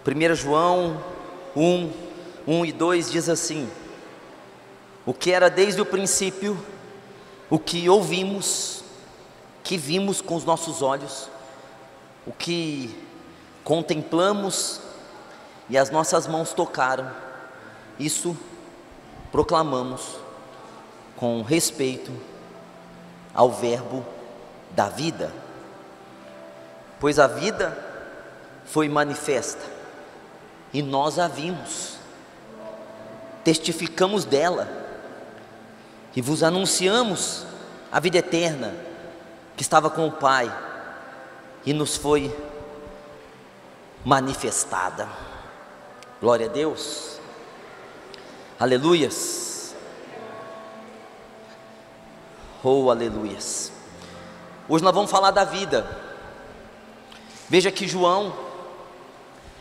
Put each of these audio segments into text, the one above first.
1 João 1, 1 e 2 diz assim: o que era desde o princípio, o que ouvimos, que vimos com os nossos olhos, o que contemplamos e as nossas mãos tocaram, isso proclamamos com respeito ao verbo da vida. Pois a vida foi manifesta e nós a vimos, testificamos dela e vos anunciamos a vida eterna que estava com o Pai e nos foi manifestada. Glória a Deus, aleluias, oh aleluias. Hoje nós vamos falar da vida. Veja que João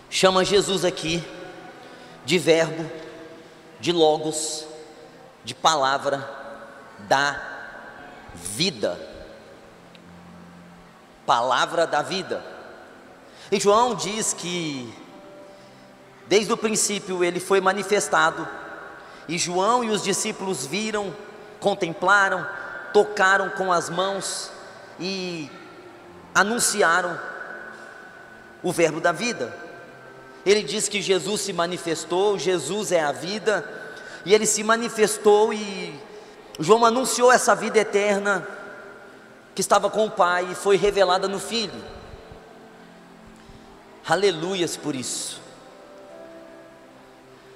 chama Jesus aqui de verbo, de logos, de palavra da vida, palavra da vida. E João diz que desde o princípio ele foi manifestado, e João e os discípulos viram, contemplaram, tocaram com as mãos e anunciaram o verbo da vida. Ele diz que Jesus se manifestou, Jesus é a vida, e ele se manifestou e João anunciou essa vida eterna que estava com o Pai e foi revelada no Filho. Aleluias por isso.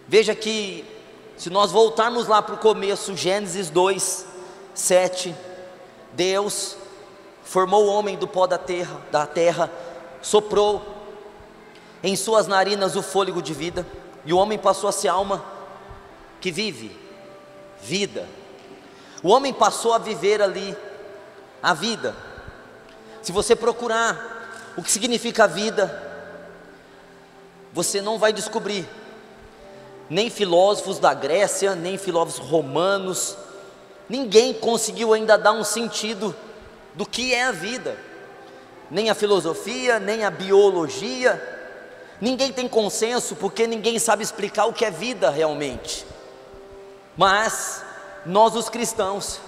Veja que se nós voltarmos lá para o começo, Gênesis 2, 7, Deus formou o homem do pó da terra, soprou em suas narinas o fôlego de vida, e o homem passou a ser alma que vive, vida. O homem passou a viver ali a vida. Se você procurar o que significa a vida, você não vai descobrir, nem filósofos da Grécia, nem filósofos romanos, ninguém conseguiu ainda dar um sentido do que é a vida, nem a filosofia, nem a biologia. Ninguém tem consenso, porque ninguém sabe explicar o que é vida realmente. Mas nós, os cristãos,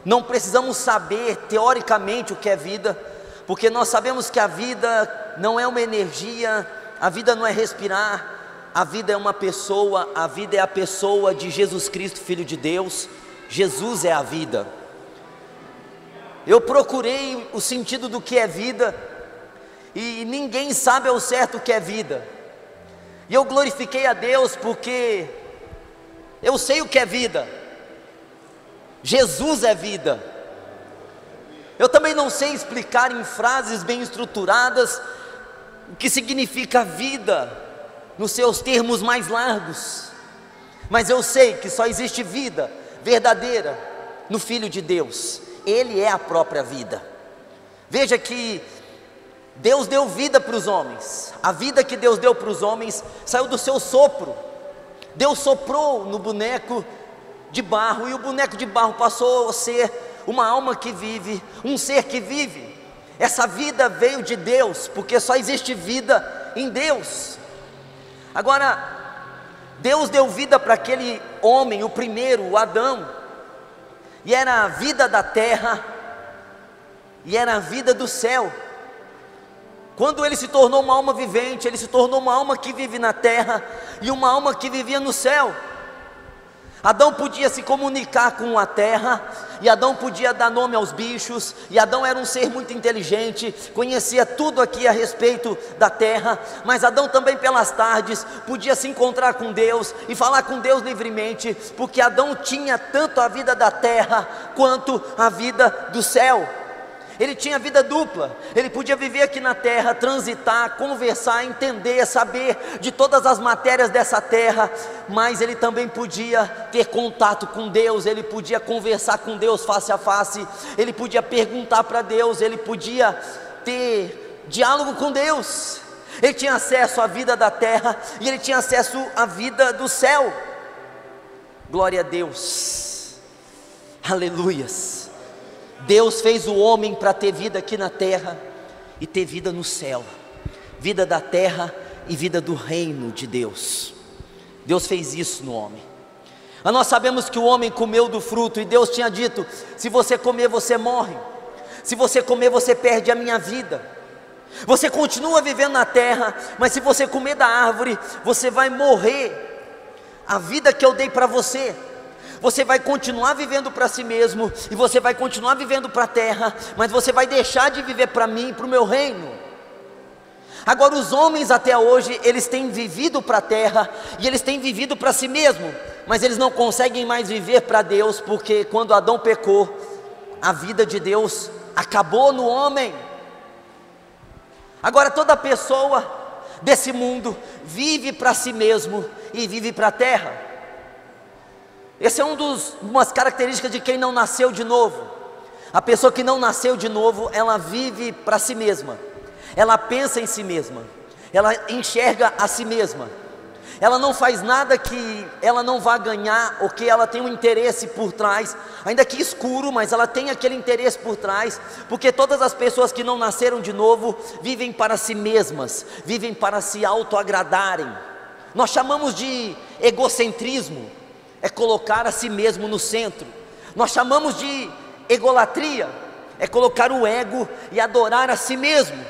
não precisamos saber teoricamente o que é vida, porque nós sabemos que a vida não é uma energia, a vida não é respirar, a vida é uma pessoa, a vida é a pessoa de Jesus Cristo, Filho de Deus. Jesus é a vida. Eu procurei o sentido do que é vida, e ninguém sabe ao certo o que é vida. E eu glorifiquei a Deus porque eu sei o que é vida. Jesus é vida. Eu também não sei explicar em frases bem estruturadas o que significa vida nos seus termos mais largos, mas eu sei que só existe vida verdadeira no Filho de Deus. Ele é a própria vida. Veja que Deus deu vida para os homens. A vida que Deus deu para os homens saiu do seu sopro. Deus soprou no boneco de barro, e o boneco de barro passou a ser uma alma que vive, um ser que vive. Essa vida veio de Deus, porque só existe vida em Deus. Agora, Deus deu vida para aquele homem, o primeiro, o Adão, e era a vida da terra, e era a vida do céu. Quando ele se tornou uma alma vivente, ele se tornou uma alma que vive na terra e uma alma que vivia no céu. Adão podia se comunicar com a terra, e Adão podia dar nome aos bichos, e Adão era um ser muito inteligente, conhecia tudo aqui a respeito da terra. Mas Adão também pelas tardes podia se encontrar com Deus e falar com Deus livremente, porque Adão tinha tanto a vida da terra quanto a vida do céu. Ele tinha vida dupla, ele podia viver aqui na terra, transitar, conversar, entender, saber de todas as matérias dessa terra, mas ele também podia ter contato com Deus, ele podia conversar com Deus face a face, ele podia perguntar para Deus, ele podia ter diálogo com Deus. Ele tinha acesso à vida da terra e ele tinha acesso à vida do céu. Glória a Deus, aleluias. Deus fez o homem para ter vida aqui na terra e ter vida no céu. Vida da terra e vida do reino de Deus. Deus fez isso no homem. Mas nós sabemos que o homem comeu do fruto e Deus tinha dito: se você comer, você morre. Se você comer, você perde a minha vida. Você continua vivendo na terra, mas se você comer da árvore, você vai morrer. A vida que eu dei para você, você vai continuar vivendo para si mesmo, e você vai continuar vivendo para a terra, mas você vai deixar de viver para mim, para o meu reino. Agora os homens até hoje, eles têm vivido para a terra, e eles têm vivido para si mesmo, mas eles não conseguem mais viver para Deus, porque quando Adão pecou, a vida de Deus acabou no homem. Agora toda pessoa desse mundo vive para si mesmo e vive para a terra. Essa é umas características de quem não nasceu de novo. A pessoa que não nasceu de novo, ela vive para si mesma, ela pensa em si mesma, ela enxerga a si mesma, ela não faz nada que ela não vá ganhar, ou que ela tem um interesse por trás, ainda que escuro, mas ela tem aquele interesse por trás, porque todas as pessoas que não nasceram de novo, vivem para si mesmas, vivem para se autoagradarem. Nós chamamos de egocentrismo, é colocar a si mesmo no centro. Nós chamamos de egolatria, é colocar o ego e adorar a si mesmo.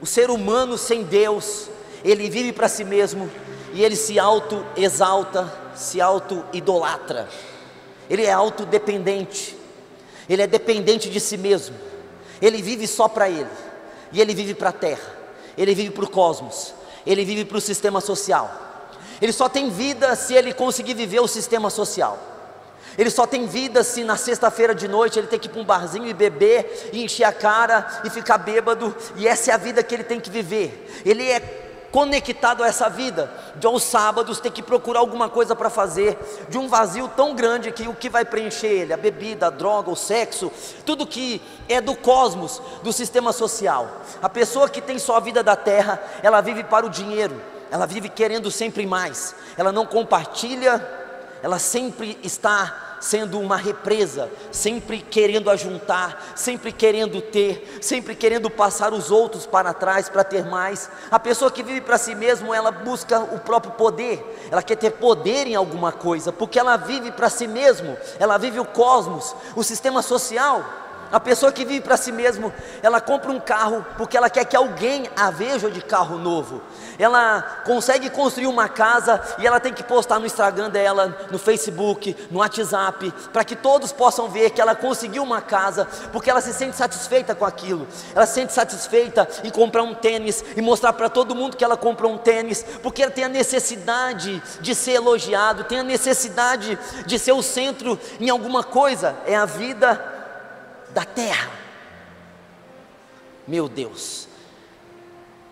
O ser humano sem Deus, ele vive para si mesmo, e ele se auto-exalta, se auto-idolatra. Ele é autodependente, ele é dependente de si mesmo, ele vive só para ele, e ele vive para a terra, ele vive para o cosmos, ele vive para o sistema social. Ele só tem vida se ele conseguir viver o sistema social. Ele só tem vida se na sexta-feira de noite ele tem que ir para um barzinho e beber, e encher a cara, e ficar bêbado, e essa é a vida que ele tem que viver. Ele é conectado a essa vida, de aos sábados ter que procurar alguma coisa para fazer, de um vazio tão grande que o que vai preencher ele? A bebida, a droga, o sexo, tudo que é do cosmos, do sistema social. A pessoa que tem só a vida da terra, ela vive para o dinheiro, ela vive querendo sempre mais, ela não compartilha, ela sempre está sendo uma represa, sempre querendo ajuntar, sempre querendo ter, sempre querendo passar os outros para trás para ter mais. A pessoa que vive para si mesmo, ela busca o próprio poder, ela quer ter poder em alguma coisa, porque ela vive para si mesmo, ela vive o cosmos, o sistema social. A pessoa que vive para si mesmo, ela compra um carro porque ela quer que alguém a veja de carro novo. Ela consegue construir uma casa e ela tem que postar no Instagram dela, no Facebook, no WhatsApp, para que todos possam ver que ela conseguiu uma casa, porque ela se sente satisfeita com aquilo. Ela se sente satisfeita em comprar um tênis e mostrar para todo mundo que ela comprou um tênis, porque ela tem a necessidade de ser elogiado, tem a necessidade de ser o centro em alguma coisa. É a vida da terra. Meu Deus,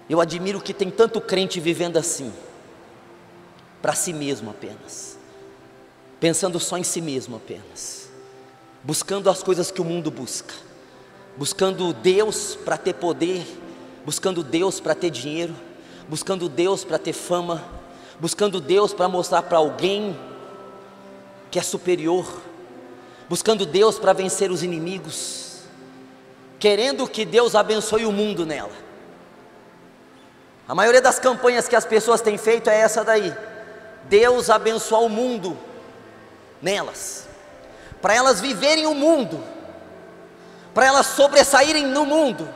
eu admiro que tem tanto crente vivendo assim, para si mesmo apenas, pensando só em si mesmo apenas, buscando as coisas que o mundo busca, buscando Deus para ter poder, buscando Deus para ter dinheiro, buscando Deus para ter fama, buscando Deus para mostrar para alguém que é superior, buscando Deus para vencer os inimigos, querendo que Deus abençoe o mundo nela. A maioria das campanhas que as pessoas têm feito é essa daí: Deus abençoar o mundo nelas, para elas viverem o mundo, para elas sobressaírem no mundo,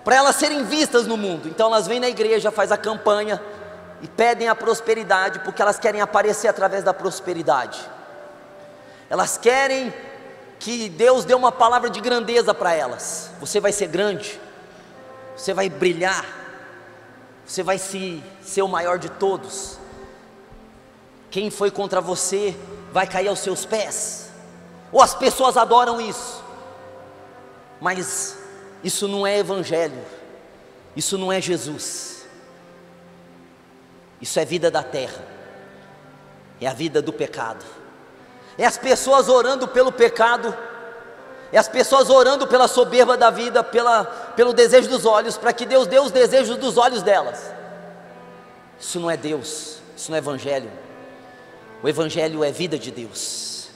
para elas serem vistas no mundo. Então elas vêm na igreja, faz a campanha e pedem a prosperidade, porque elas querem aparecer através da prosperidade. Elas querem que Deus dê uma palavra de grandeza para elas. Você vai ser grande, você vai brilhar, você vai ser o maior de todos. Quem foi contra você vai cair aos seus pés. Ou as pessoas adoram isso, mas isso não é evangelho, isso não é Jesus. Isso é vida da terra, é a vida do pecado. É as pessoas orando pelo pecado, é as pessoas orando pela soberba da vida, pelo desejo dos olhos, para que Deus dê os desejos dos olhos delas. Isso não é Deus, isso não é evangelho. O evangelho é vida de Deus.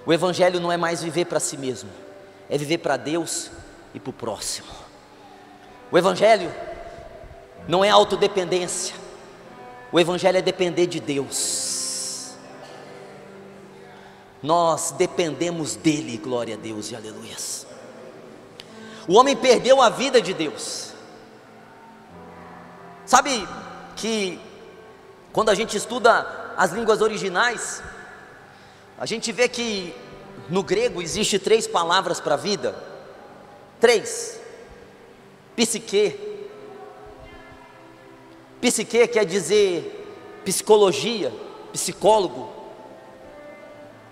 O evangelho não é mais viver para si mesmo, é viver para Deus e para o próximo. O evangelho não é autodependência. O Evangelho é depender de Deus. Nós dependemos dEle, glória a Deus e aleluias. O homem perdeu a vida de Deus. Sabe que quando a gente estuda as línguas originais, a gente vê que no grego existe 3 palavras para vida. 3. Psique. Psique quer dizer psicologia, psicólogo.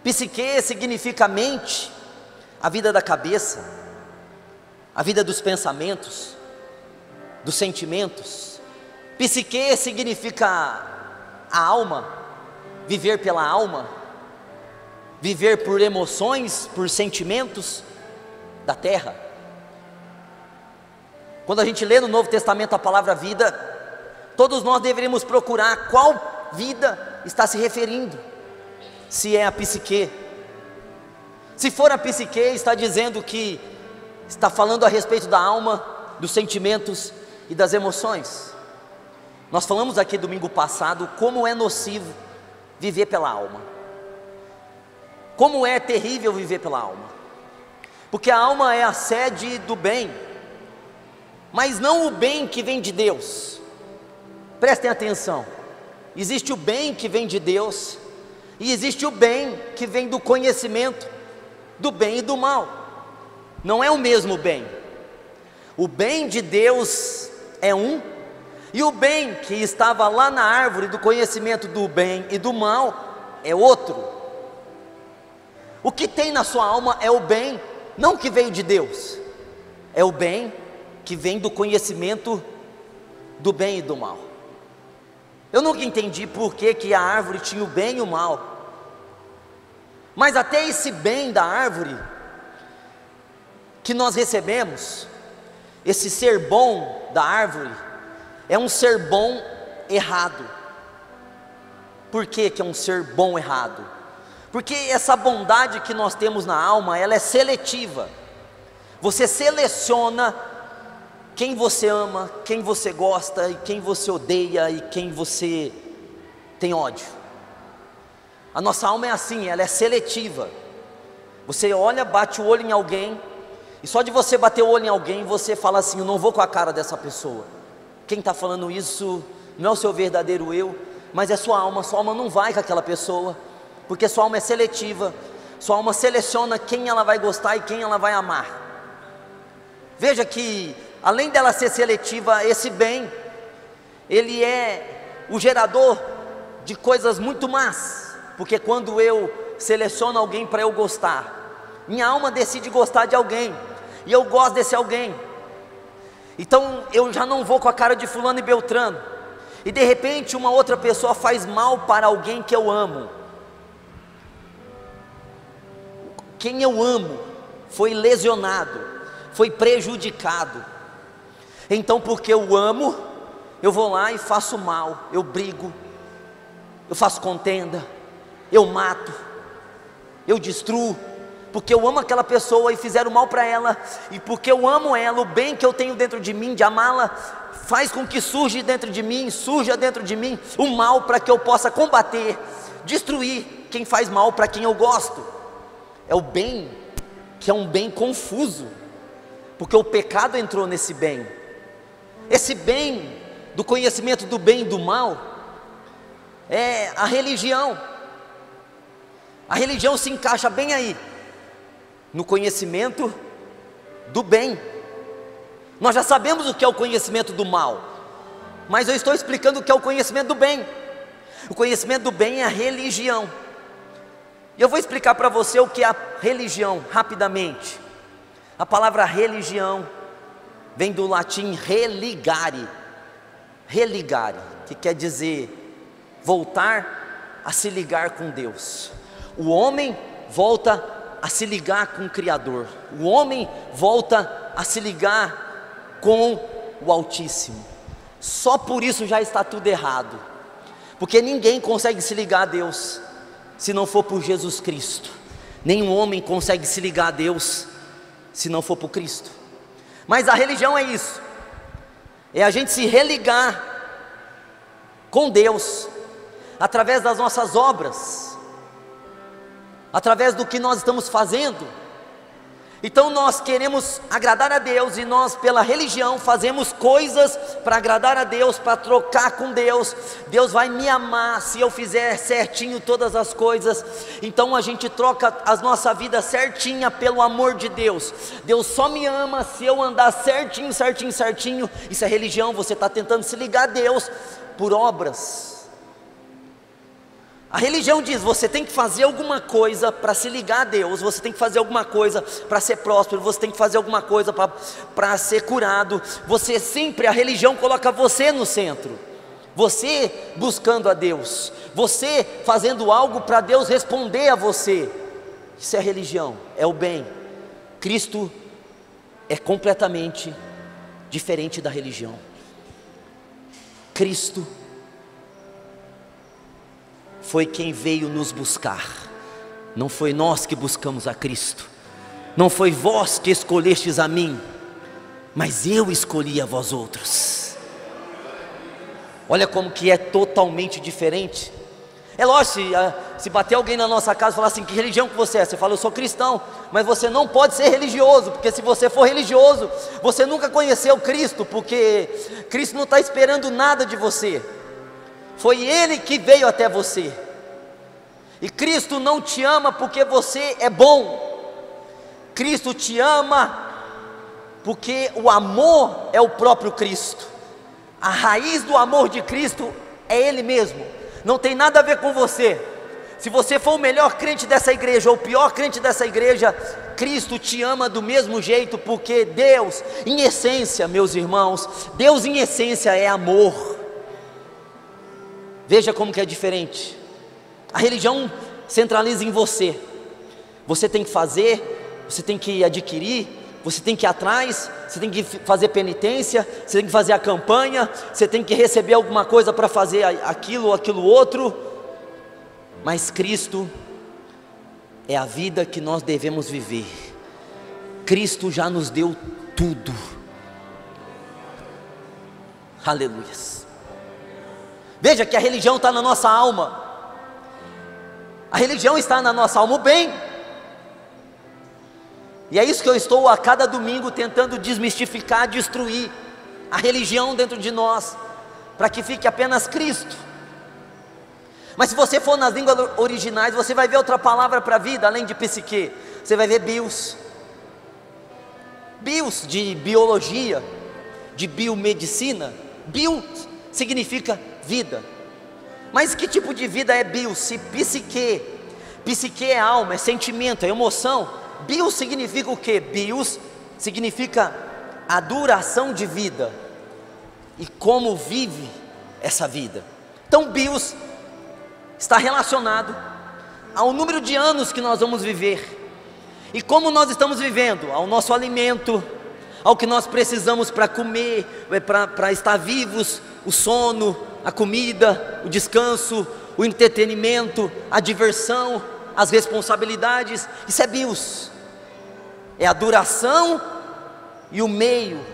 Psique significa a mente, a vida da cabeça, a vida dos pensamentos, dos sentimentos. Psique significa a alma, viver pela alma, viver por emoções, por sentimentos da terra. Quando a gente lê no Novo Testamento a palavra vida, todos nós deveríamos procurar qual vida está se referindo. Se é a psique. Se for a psique, está dizendo que está falando a respeito da alma, dos sentimentos e das emoções. Nós falamos aqui domingo passado como é nocivo viver pela alma. Como é terrível viver pela alma. Porque a alma é a sede do bem, mas não o bem que vem de Deus. Prestem atenção. Existe o bem que vem de Deus, e existe o bem que vem do conhecimento do bem e do mal. Não é o mesmo bem. O bem de Deus é um, e o bem que estava lá na árvore do conhecimento do bem e do mal é outro. O que tem na sua alma é o bem, não que veio de Deus, é o bem que vem do conhecimento do bem e do mal. Eu nunca entendi por que a árvore tinha o bem e o mal, mas até esse bem da árvore que nós recebemos, esse ser bom da árvore, é um ser bom errado. Por que é um ser bom errado? Porque essa bondade que nós temos na alma, ela é seletiva. Você seleciona quem você ama, quem você gosta, e quem você odeia, e quem você tem ódio. A nossa alma é assim, ela é seletiva. Você olha, bate o olho em alguém, e só de você bater o olho em alguém, você fala assim: eu não vou com a cara dessa pessoa. Quem está falando isso não é o seu verdadeiro eu, mas é sua alma não vai com aquela pessoa, porque sua alma é seletiva. Sua alma seleciona quem ela vai gostar e quem ela vai amar. Veja que, além dela ser seletiva, esse bem, ele é o gerador de coisas muito más, porque quando eu seleciono alguém para eu gostar, minha alma decide gostar de alguém, e eu gosto desse alguém. Então eu já não vou com a cara de fulano e beltrano, e de repente uma outra pessoa faz mal para alguém que eu amo. Quem eu amo foi lesionado, foi prejudicado. Então, porque eu amo, eu vou lá e faço mal, eu brigo, eu faço contenda, eu mato, eu destruo, porque eu amo aquela pessoa e fizeram mal para ela, e porque eu amo ela, o bem que eu tenho dentro de mim, de amá-la, faz com que surja dentro de mim o mal, para que eu possa combater, destruir quem faz mal para quem eu gosto. É o bem, que é um bem confuso, porque o pecado entrou nesse bem. Esse bem do conhecimento do bem e do mal é a religião. A religião se encaixa bem aí, no conhecimento do bem. Nós já sabemos o que é o conhecimento do mal, mas eu estou explicando o que é o conhecimento do bem. O conhecimento do bem é a religião. E eu vou explicar para você o que é a religião, rapidamente. A palavra religião vem do latim religare. Religare, que quer dizer voltar a se ligar com Deus. O homem volta a se ligar com o Criador. O homem volta a se ligar com o Altíssimo. Só por isso já está tudo errado, porque ninguém consegue se ligar a Deus se não for por Jesus Cristo. Nenhum homem consegue se ligar a Deus se não for por Cristo. Mas a religião é isso, é a gente se religar com Deus, através das nossas obras, através do que nós estamos fazendo. Então nós queremos agradar a Deus, e nós pela religião fazemos coisas para agradar a Deus, para trocar com Deus. Deus vai me amar se eu fizer certinho todas as coisas. Então a gente troca a nossa vida certinha pelo amor de Deus. Deus só me ama se eu andar certinho, certinho, certinho. Isso é religião, você está tentando se ligar a Deus por obras. A religião diz, você tem que fazer alguma coisa para se ligar a Deus, você tem que fazer alguma coisa para ser próspero, você tem que fazer alguma coisa para ser curado. Você sempre, a religião coloca você no centro, você buscando a Deus, você fazendo algo para Deus responder a você. Isso é religião, é o bem. Cristo é completamente diferente da religião. Cristo foi quem veio nos buscar, não foi nós que buscamos a Cristo, não foi vós que escolhestes a mim, mas eu escolhi a vós outros. Olha como que é totalmente diferente. É lógico, se bater alguém na nossa casa e falar assim, que religião que você é? Você fala, eu sou cristão. Mas você não pode ser religioso, porque se você for religioso, você nunca conheceu Cristo, porque Cristo não está esperando nada de você. Foi Ele que veio até você. E Cristo não te ama porque você é bom. Cristo te ama porque o amor é o próprio Cristo. A raiz do amor de Cristo é Ele mesmo. Não tem nada a ver com você. Se você for o melhor crente dessa igreja ou o pior crente dessa igreja, Cristo te ama do mesmo jeito, porque Deus, em essência, meus irmãos, Deus em essência é amor. Veja como que é diferente. A religião centraliza em você. Você tem que fazer, você tem que adquirir, você tem que ir atrás, você tem que fazer penitência, você tem que fazer a campanha, você tem que receber alguma coisa para fazer aquilo ou aquilo outro. Mas Cristo é a vida que nós devemos viver. Cristo já nos deu tudo. Aleluias. Veja que a religião está na nossa alma. A religião está na nossa alma, o bem. E é isso que eu estou a cada domingo tentando desmistificar, destruir a religião dentro de nós, para que fique apenas Cristo. Mas se você for nas línguas originais, você vai ver outra palavra para vida, além de psique. Você vai ver bios. Bios de biologia, de biomedicina. Bio significa vida. Mas que tipo de vida é bios? Se psique, psique é alma, é sentimento, é emoção. Bios significa o que? Bios significa a duração de vida e como vive essa vida. Então bios está relacionado ao número de anos que nós vamos viver e como nós estamos vivendo, ao nosso alimento, ao que nós precisamos para comer, para estar vivos, o sono, a comida, o descanso, o entretenimento, a diversão, as responsabilidades. Isso é bios, é a duração e o meio,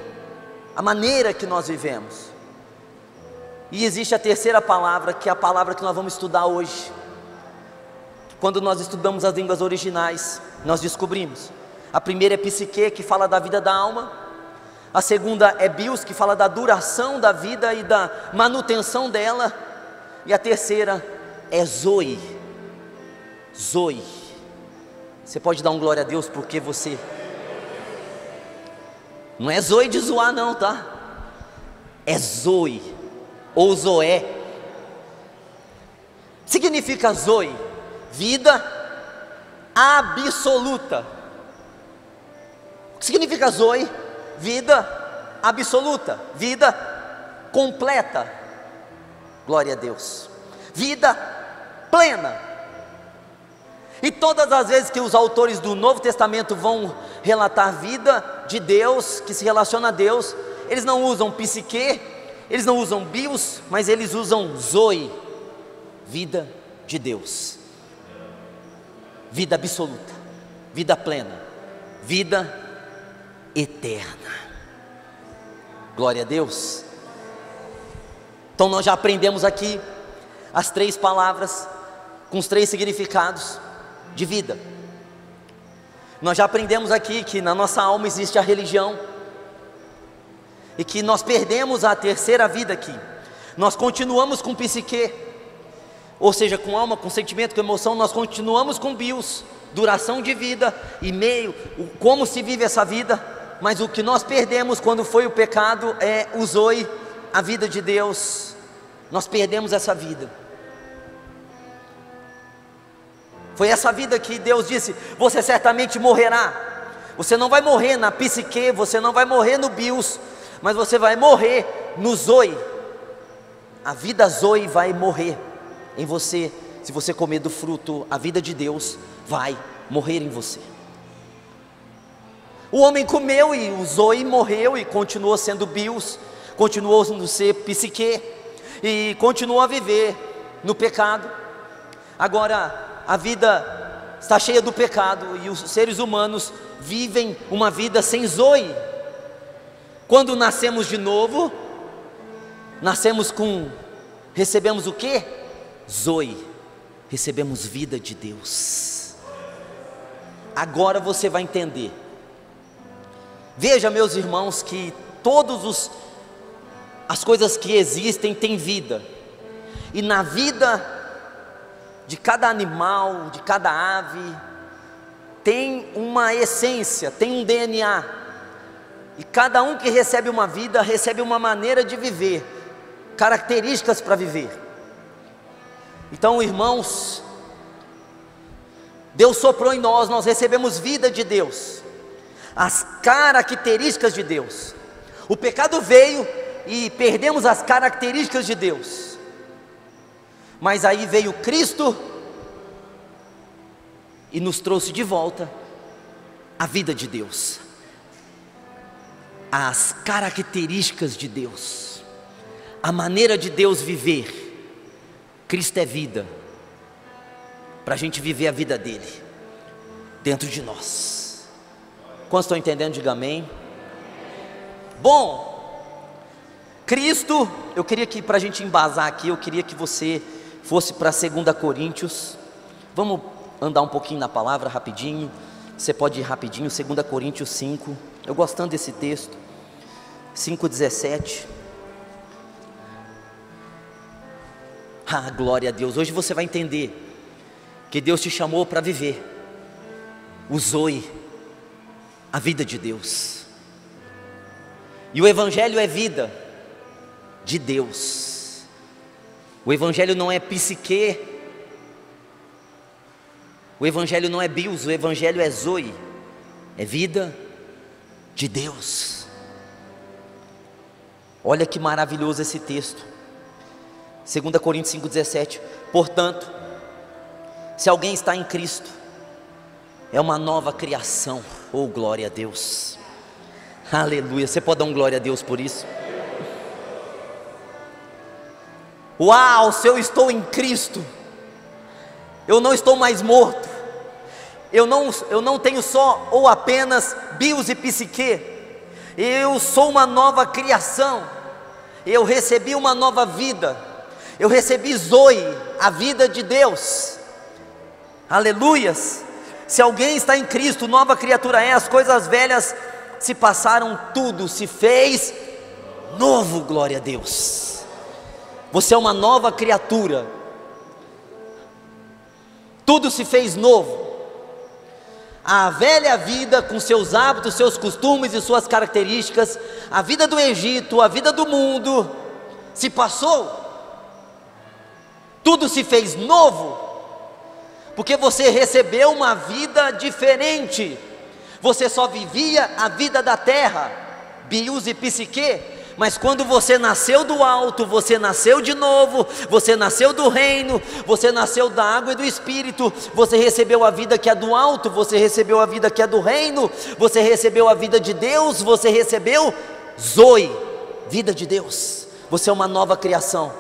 a maneira que nós vivemos. E existe a terceira palavra, que é a palavra que nós vamos estudar hoje. Quando nós estudamos as línguas originais, nós descobrimos. A primeira é psique, que fala da vida da alma. A segunda é bios, que fala da duração da vida e da manutenção dela. E a terceira é zoe. Zoe. Você pode dar um glória a Deus porque você... Não é zoe de zoar não, tá? É zoe, ou zoé. Significa zoe, vida absoluta. O que significa zoe? Vida absoluta, vida completa. Glória a Deus. Vida plena. E todas as vezes que os autores do Novo Testamento vão relatar a vida de Deus, que se relaciona a Deus, eles não usam psique, eles não usam bios, mas eles usam zoe, vida de Deus, vida absoluta, vida plena, vida eterna. Glória a Deus. Então nós já aprendemos aqui as 3 palavras com os 3 significados de vida. Nós já aprendemos aqui que na nossa alma existe a religião e que nós perdemos a terceira vida aqui. Nós continuamos com psique, ou seja, com alma, com sentimento, com emoção. Nós continuamos com bios, duração de vida e meio, como se vive essa vida. Mas o que nós perdemos quando foi o pecado é o zoe, a vida de Deus. Nós perdemos essa vida. Foi essa vida que Deus disse: você certamente morrerá. Você não vai morrer na psique, você não vai morrer no bios, mas você vai morrer no zoe. A vida zoe vai morrer em você. Se você comer do fruto, a vida de Deus vai morrer em você. O homem comeu e o zoe morreu e continuou sendo bios, continuou sendo ser psique e continuou a viver no pecado. Agora a vida está cheia do pecado e os seres humanos vivem uma vida sem zoe. Quando nascemos de novo, recebemos o que? Zoe, recebemos vida de Deus. Agora você vai entender. Veja, meus irmãos, que as coisas que existem têm vida, e na vida de cada animal, de cada ave, tem uma essência, tem um DNA, e cada um que recebe uma vida, recebe uma maneira de viver, características para viver. Então, irmãos, Deus soprou em nós recebemos vida de Deus, as características de Deus. O pecado veio e perdemos as características de Deus, mas aí veio Cristo e nos trouxe de volta a vida de Deus, as características de Deus, a maneira de Deus viver. Cristo é vida, para a gente viver a vida dele dentro de nós. Quantos estão entendendo? Diga amém. Bom, Cristo, eu queria que, para a gente embasar aqui, eu queria que você fosse para 2 Coríntios. Vamos andar um pouquinho na palavra rapidinho. Você pode ir rapidinho, 2 Coríntios 5. Eu gostando desse texto, 5:17. Ah, glória a Deus. Hoje você vai entender que Deus te chamou para viver o zoe, a vida de Deus. E o Evangelho é vida de Deus. O Evangelho não é psique, o Evangelho não é bios, o Evangelho é zoe, é vida de Deus. Olha que maravilhoso esse texto, 2 Coríntios 5:17. Portanto, se alguém está em Cristo, é uma nova criação. Oh, glória a Deus, aleluia. Você pode dar um glória a Deus por isso? Uau, se eu estou em Cristo, eu não estou mais morto, eu não tenho só ou apenas bios e psique, eu sou uma nova criação, eu recebi uma nova vida, eu recebi zoe, a vida de Deus, aleluias. Se alguém está em Cristo, nova criatura é, as coisas velhas se passaram, tudo se fez novo, glória a Deus. Você é uma nova criatura, tudo se fez novo. A velha vida com seus hábitos, seus costumes e suas características, a vida do Egito, a vida do mundo, se passou, tudo se fez novo, porque você recebeu uma vida diferente. Você só vivia a vida da terra, bios e psique, mas quando você nasceu do alto, você nasceu de novo, você nasceu do reino, você nasceu da água e do Espírito, você recebeu a vida que é do alto, você recebeu a vida que é do reino, você recebeu a vida de Deus, você recebeu zoe, vida de Deus. Você é uma nova criação.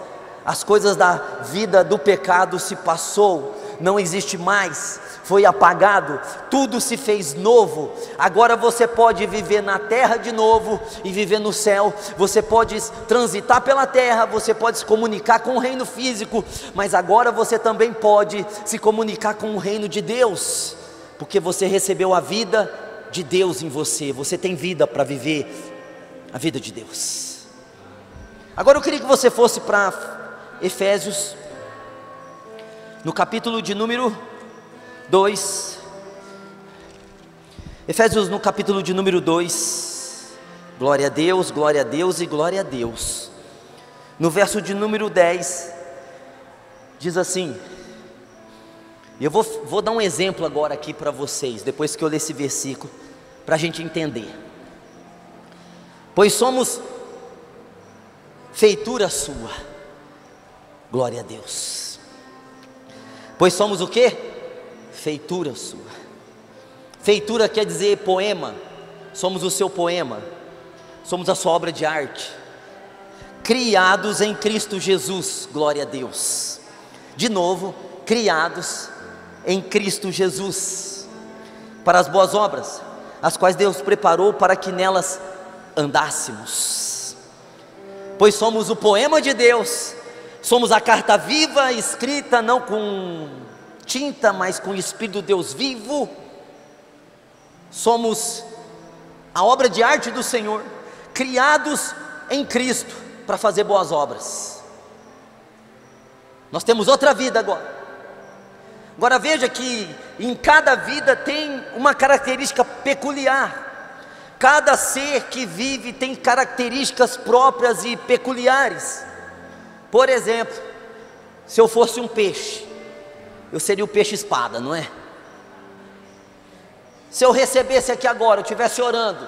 As coisas da vida do pecado se passou, não existe mais. foi apagado, tudo se fez novo. Agora você pode viver na terra de novo e viver no céu. Você pode transitar pela terra, você pode se comunicar com o reino físico, mas agora você também pode se comunicar com o reino de Deus, porque você recebeu a vida de Deus em você. Você tem vida para viver a vida de Deus. Agora eu queria que você fosse para Efésios, no capítulo de número 2. Efésios no capítulo de número 2. Glória a Deus, glória a Deus e glória a Deus. No verso de número 10, diz assim, e eu vou dar um exemplo agora aqui para vocês, depois que eu ler esse versículo, para a gente entender. Pois somos feitura sua, glória a Deus. Pois somos o quê? Feitura sua. Feitura quer dizer poema. Somos o seu poema. Somos a sua obra de arte. Criados em Cristo Jesus, glória a Deus. De novo, criados em Cristo Jesus, para as boas obras, as quais Deus preparou para que nelas andássemos. Pois somos o poema de Deus. Somos a carta viva, escrita não com tinta, mas com o Espírito de Deus vivo. Somos a obra de arte do Senhor, criados em Cristo para fazer boas obras. Nós temos outra vida agora. Agora veja que em cada vida tem uma característica peculiar. Cada ser que vive tem características próprias e peculiares. Por exemplo, se eu fosse um peixe, eu seria o peixe espada, não é? Se eu recebesse aqui agora, eu estivesse orando,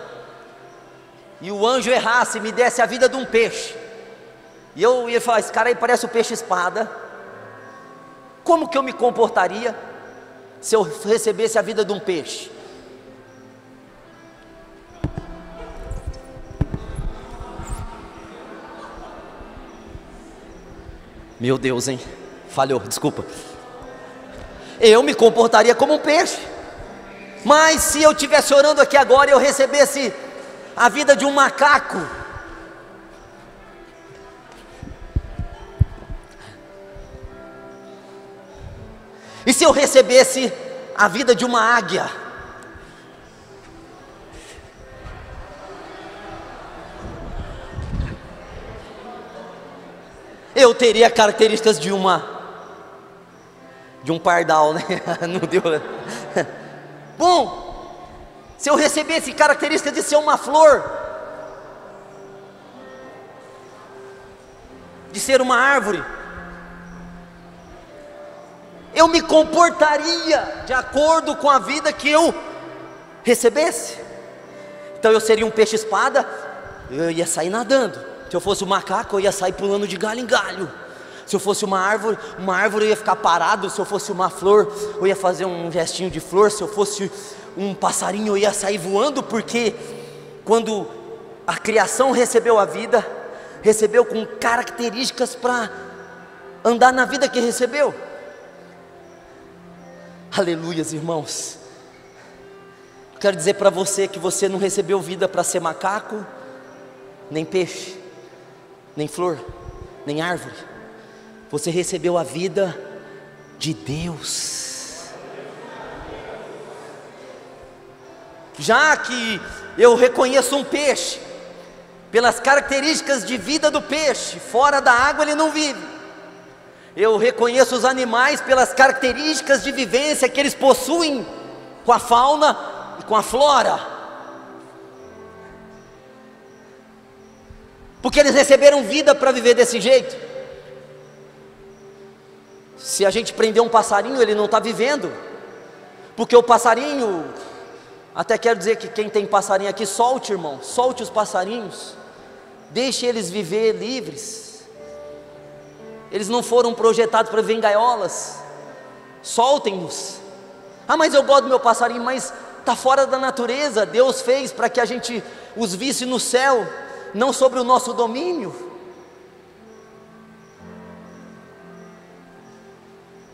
e o anjo errasse e me desse a vida de um peixe, e eu ia falar, esse cara aí parece o peixe espada, como que eu me comportaria se eu recebesse a vida de um peixe? Meu Deus, hein? Falhou, desculpa. Eu me comportaria como um peixe. Mas se eu estivesse orando aqui agora e eu recebesse a vida de um macaco, e se eu recebesse a vida de uma águia, eu teria características de um pardal, né? Não deu. Bom, se eu recebesse características de ser uma flor, de ser uma árvore, eu me comportaria de acordo com a vida que eu recebesse. Então eu seria um peixe espada, eu ia sair nadando. Se eu fosse um macaco, eu ia sair pulando de galho em galho. Se eu fosse uma árvore eu ia ficar parado. Se eu fosse uma flor, eu ia fazer um gestinho de flor. Se eu fosse um passarinho, eu ia sair voando, porque quando a criação recebeu a vida, recebeu com características para andar na vida que recebeu. Aleluias, irmãos. Quero dizer para você que você não recebeu vida para ser macaco, nem peixe, nem flor, nem árvore. Você recebeu a vida de Deus. Já que eu reconheço um peixe pelas características de vida do peixe, fora da água ele não vive. Eu reconheço os animais pelas características de vivência que eles possuem com a fauna e com a flora, porque eles receberam vida para viver desse jeito. Se a gente prender um passarinho, ele não está vivendo, porque o passarinho, até quero dizer que quem tem passarinho aqui, solte, irmão, solte os passarinhos, deixe eles viver livres. Eles não foram projetados para viver em gaiolas. Soltem-nos. Ah, mas eu gosto do meu passarinho, mas está fora da natureza. Deus fez para que a gente os visse no céu, não sobre o nosso domínio.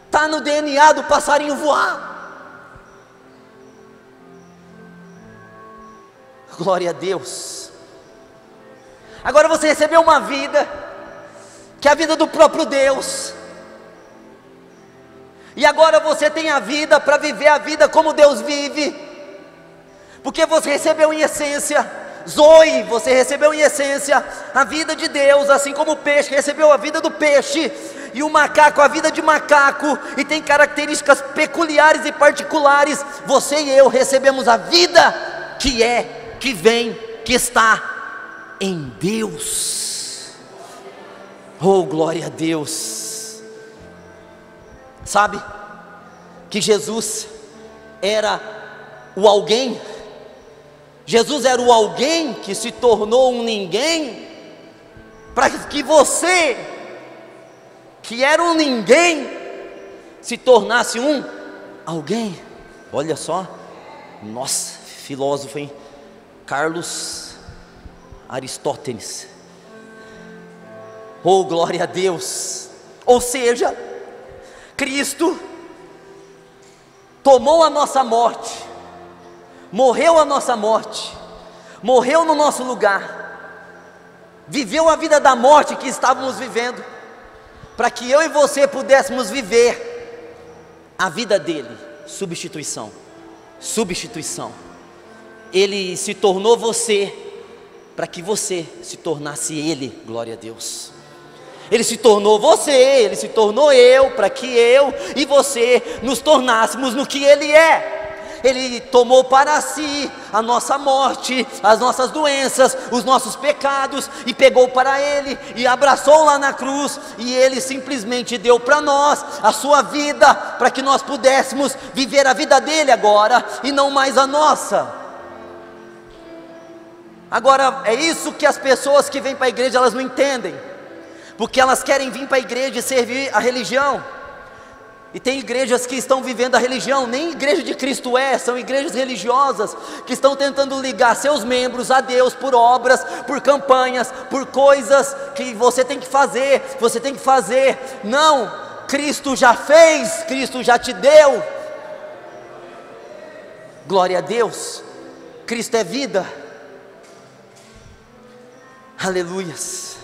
Está no DNA do passarinho voar. Glória a Deus. Agora você recebeu uma vida, que é a vida do próprio Deus. E agora você tem a vida para viver a vida como Deus vive. Porque você recebeu em essência, Zoe, você recebeu em essência a vida de Deus, assim como o peixe recebeu a vida do peixe, e o macaco a vida de macaco, e tem características peculiares e particulares. Você e eu recebemos a vida que é, que vem, que está em Deus. Oh, glória a Deus. Sabe que Jesus era o alguém? Jesus era o alguém que se tornou um ninguém, para que você, que era um ninguém, se tornasse um alguém. Olha só, nossa, filósofo, hein? Carlos Aristóteles. Oh, glória a Deus. Ou seja, Cristo tomou a nossa morte, morreu a nossa morte, morreu no nosso lugar, viveu a vida da morte que estávamos vivendo, para que eu e você pudéssemos viver a vida dele. Substituição, substituição. Ele se tornou você, para que você se tornasse ele. Glória a Deus. Ele se tornou você, ele se tornou eu, para que eu e você nos tornássemos no que ele é. Ele tomou para si a nossa morte, as nossas doenças, os nossos pecados, e pegou para ele, e abraçou lá na cruz, e ele simplesmente deu para nós a sua vida, para que nós pudéssemos viver a vida dele agora, e não mais a nossa. Agora, é isso que as pessoas que vêm para a igreja, elas não entendem, porque elas querem vir para a igreja e servir a religião. E tem igrejas que estão vivendo a religião, nem igreja de Cristo é, são igrejas religiosas, que estão tentando ligar seus membros a Deus por obras, por campanhas, por coisas que você tem que fazer, você tem que fazer. Não, Cristo já fez, Cristo já te deu. Glória a Deus, Cristo é vida. Aleluias.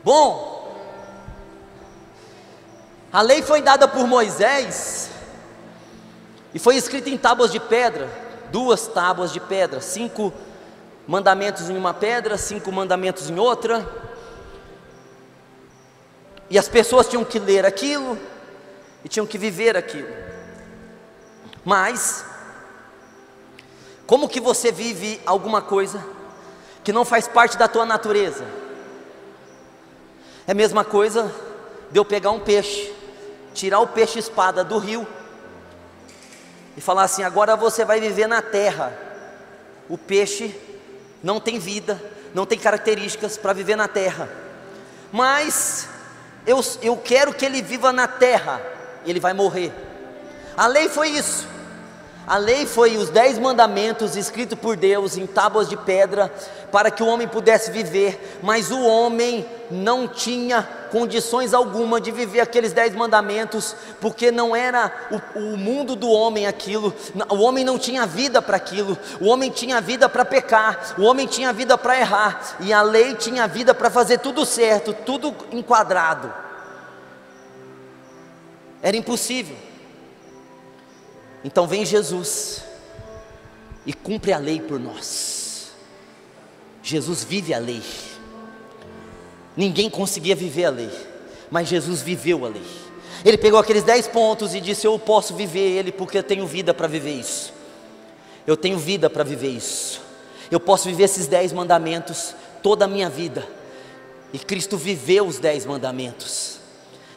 Bom, a lei foi dada por Moisés, e foi escrita em tábuas de pedra, 2 tábuas de pedra, 5 mandamentos em uma pedra, 5 mandamentos em outra, e as pessoas tinham que ler aquilo, e tinham que viver aquilo. Mas, como que você vive alguma coisa que não faz parte da tua natureza? É a mesma coisa de eu pegar um peixe, tirar o peixe espada do rio e falar assim: agora você vai viver na terra. O peixe não tem vida, não tem características para viver na terra, mas eu quero que ele viva na terra. Ele vai morrer. A lei foi isso. A lei foi os 10 mandamentos escritos por Deus em tábuas de pedra, para que o homem pudesse viver, mas o homem não tinha condições alguma de viver aqueles 10 mandamentos, porque não era o mundo do homem aquilo. O homem não tinha vida para aquilo, o homem tinha vida para pecar, o homem tinha vida para errar, e a lei tinha vida para fazer tudo certo, tudo enquadrado. Era impossível. Então vem Jesus e cumpre a lei por nós. Jesus vive a lei. Ninguém conseguia viver a lei, mas Jesus viveu a lei. Ele pegou aqueles 10 pontos e disse: eu posso viver ele, porque eu tenho vida para viver isso. Eu tenho vida para viver isso. Eu posso viver esses 10 mandamentos toda a minha vida. E Cristo viveu os 10 mandamentos.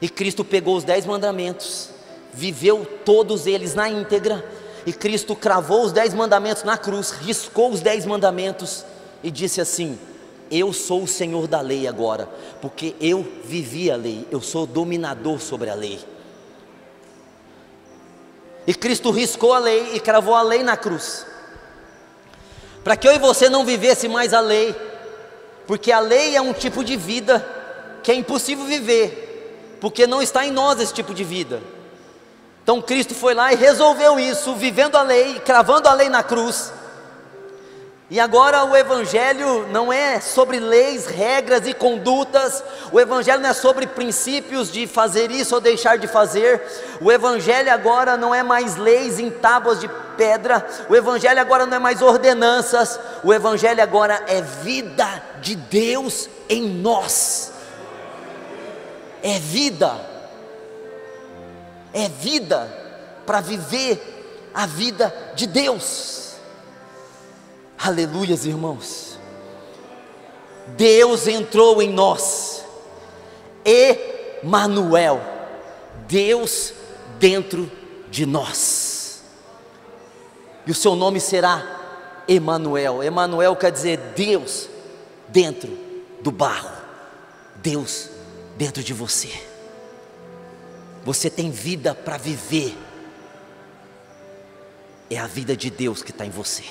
E Cristo pegou os 10 mandamentos, viveu todos eles na íntegra, e Cristo cravou os 10 mandamentos na cruz, riscou os 10 mandamentos e disse assim: eu sou o Senhor da lei agora, porque eu vivi a lei, eu sou dominador sobre a lei. E Cristo riscou a lei e cravou a lei na cruz, para que eu e você não vivesse mais a lei, porque a lei é um tipo de vida que é impossível viver, porque não está em nós esse tipo de vida. Então Cristo foi lá e resolveu isso, vivendo a lei, cravando a lei na cruz. E agora o Evangelho não é sobre leis, regras e condutas. O Evangelho não é sobre princípios de fazer isso ou deixar de fazer. O Evangelho agora não é mais leis em tábuas de pedra. O Evangelho agora não é mais ordenanças. O Evangelho agora é vida de Deus em nós. É vida para viver a vida de Deus. Aleluias, irmãos. Deus entrou em nós. Emanuel, Deus dentro de nós. E o seu nome será Emanuel. Emanuel quer dizer Deus dentro do barro. Deus dentro de você. Você tem vida para viver. É a vida de Deus que está em você.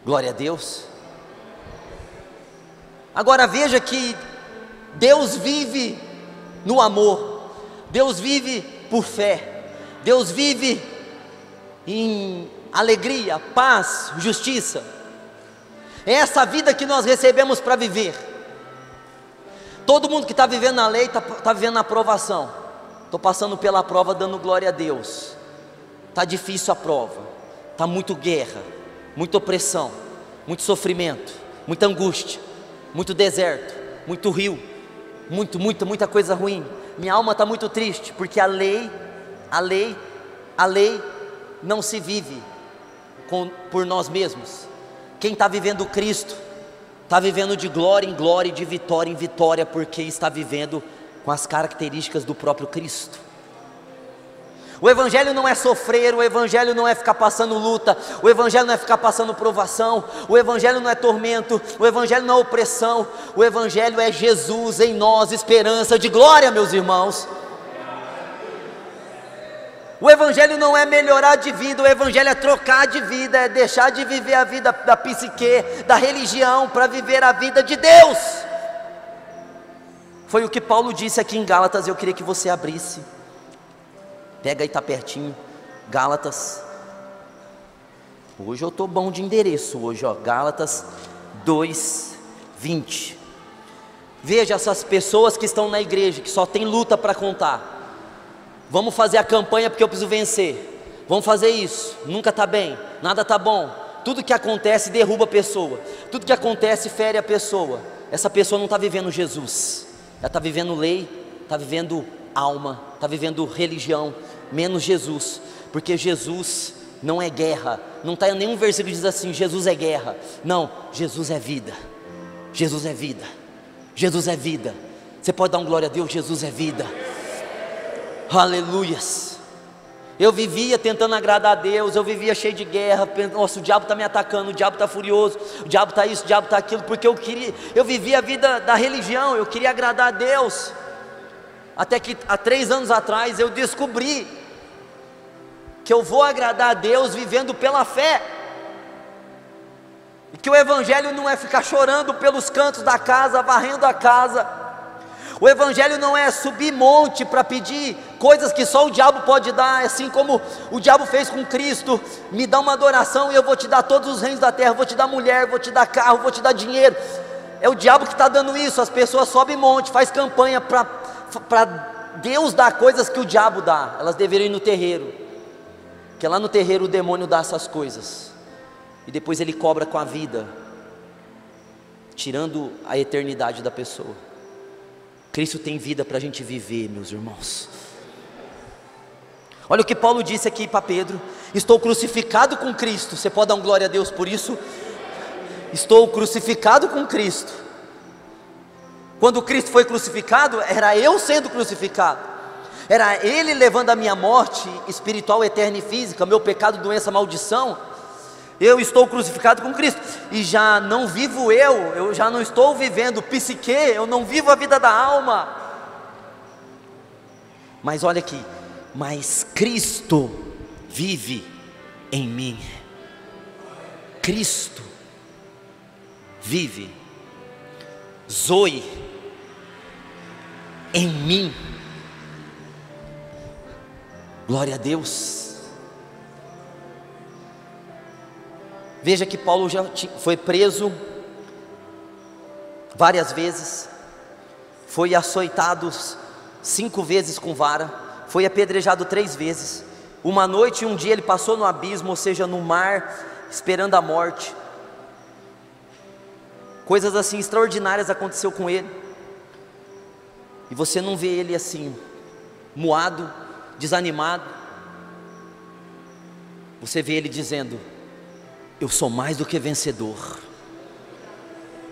Glória a Deus. Agora veja que Deus vive no amor. Deus vive por fé. Deus vive em alegria, paz, justiça. É essa vida que nós recebemos para viver. Todo mundo que está vivendo na lei está vivendo na provação. Estou passando pela prova dando glória a Deus. Está difícil a prova. Está muito guerra, muita opressão, muito sofrimento, muita angústia, muito deserto, muito rio, muita coisa ruim. Minha alma está muito triste, porque a lei não se vive por nós mesmos. Quem está vivendo Cristo, está vivendo de glória em glória e de vitória em vitória, porque está vivendo com as características do próprio Cristo. O Evangelho não é sofrer, o Evangelho não é ficar passando luta, o Evangelho não é ficar passando provação, o Evangelho não é tormento, o Evangelho não é opressão, o Evangelho é Jesus em nós, esperança de glória, meus irmãos. O Evangelho não é melhorar de vida, o Evangelho é trocar de vida, é deixar de viver a vida da psique, da religião, para viver a vida de Deus. Foi o que Paulo disse aqui em Gálatas, eu queria que você abrisse. Pega aí, está pertinho, Gálatas. Hoje eu estou bom de endereço, hoje, ó, Gálatas 2:20. Veja essas pessoas que estão na igreja, que só tem luta para contar. Vamos fazer a campanha porque eu preciso vencer. Vamos fazer isso, nunca está bem, nada está bom. Tudo que acontece derruba a pessoa. Tudo que acontece fere a pessoa. Essa pessoa não está vivendo Jesus. Ela está vivendo lei, está vivendo alma, está vivendo religião, menos Jesus. Porque Jesus não é guerra. Não está em nenhum versículo que diz assim, Jesus é guerra. Não, Jesus é vida. Jesus é vida. Jesus é vida. Você pode dar um glória a Deus, Jesus é vida. Aleluias. Eu vivia tentando agradar a Deus, eu vivia cheio de guerra, nossa, o diabo está me atacando, o diabo está furioso, o diabo está isso, o diabo está aquilo, porque eu vivia a vida da religião, eu queria agradar a Deus, até que há 3 anos atrás eu descobri, que eu vou agradar a Deus vivendo pela fé, e que o Evangelho não é ficar chorando pelos cantos da casa, varrendo a casa. O Evangelho não é subir monte para pedir coisas que só o diabo pode dar, assim como o diabo fez com Cristo. Me dá uma adoração e eu vou te dar todos os reinos da terra, vou te dar mulher, vou te dar carro, vou te dar dinheiro. É o diabo que está dando isso. As pessoas sobem monte, faz campanha para Deus dar coisas que o diabo dá. Elas deveriam ir no terreiro, porque lá no terreiro o demônio dá essas coisas, e depois ele cobra com a vida, tirando a eternidade da pessoa. Cristo tem vida para a gente viver, meus irmãos. Olha o que Paulo disse aqui para Pedro: estou crucificado com Cristo. Você pode dar um glória a Deus por isso? Estou crucificado com Cristo. Quando Cristo foi crucificado, era eu sendo crucificado, era Ele levando a minha morte espiritual, eterna e física, meu pecado, doença, maldição. Eu estou crucificado com Cristo, e já não vivo eu já não estou vivendo psique, eu não vivo a vida da alma. Mas olha aqui, mas Cristo vive em mim. Cristo vive, Zoe, em mim. Glória a Deus. Veja que Paulo já foi preso várias vezes, foi açoitado 5 vezes com vara, foi apedrejado 3 vezes. Uma noite e um dia ele passou no abismo, ou seja, no mar, esperando a morte. Coisas assim extraordinárias aconteceu com ele. E você não vê ele assim, moado, desanimado. Você vê ele dizendo: eu sou mais do que vencedor.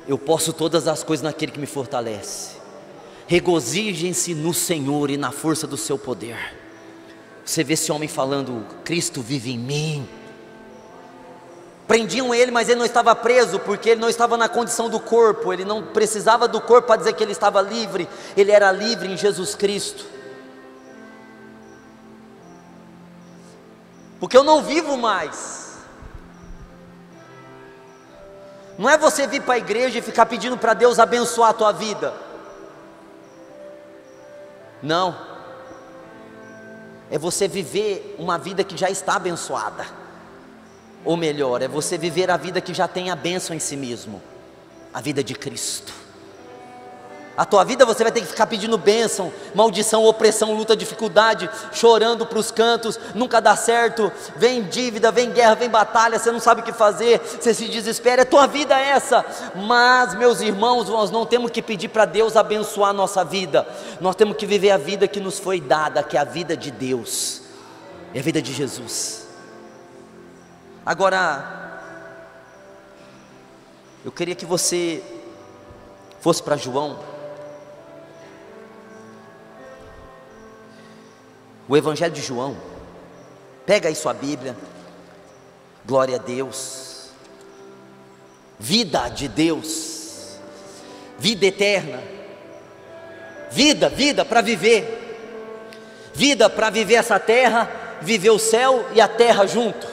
Eu posso todas as coisas naquele que me fortalece. Regozijem-se no Senhor e na força do seu poder. Você vê esse homem falando: Cristo vive em mim. Prendiam ele, mas ele não estava preso, porque ele não estava na condição do corpo. Ele não precisava do corpo para dizer que ele estava livre. Ele era livre em Jesus Cristo. Porque eu não vivo mais. Não é você vir para a igreja e ficar pedindo para Deus abençoar a tua vida. Não. É você viver uma vida que já está abençoada. Ou melhor, é você viver a vida que já tem a bênção em si mesmo. A vida de Cristo. A tua vida você vai ter que ficar pedindo bênção, maldição, opressão, luta, dificuldade, chorando para os cantos, nunca dá certo, vem dívida, vem guerra, vem batalha, você não sabe o que fazer, você se desespera, tua vida é essa. Mas meus irmãos, nós não temos que pedir para Deus abençoar a nossa vida, nós temos que viver a vida que nos foi dada, que é a vida de Deus, é a vida de Jesus. Agora, eu queria que você fosse para João, o Evangelho de João. Pega aí sua Bíblia. Glória a Deus. Vida de Deus, vida eterna, vida para viver, vida para viver essa terra, viver o céu e a terra junto,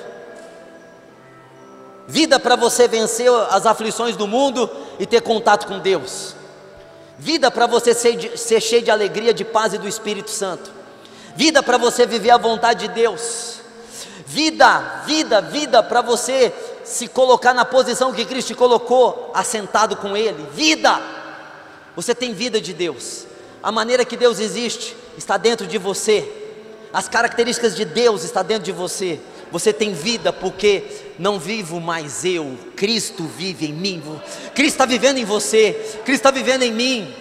vida para você vencer as aflições do mundo e ter contato com Deus, vida para você ser cheio de alegria, de paz e do Espírito Santo, vida para você viver a vontade de Deus, vida para você se colocar na posição que Cristo te colocou, assentado com Ele, vida, você tem vida de Deus, a maneira que Deus existe está dentro de você, as características de Deus estão dentro de você, você tem vida porque não vivo mais eu, Cristo vive em mim, Cristo está vivendo em você, Cristo está vivendo em mim,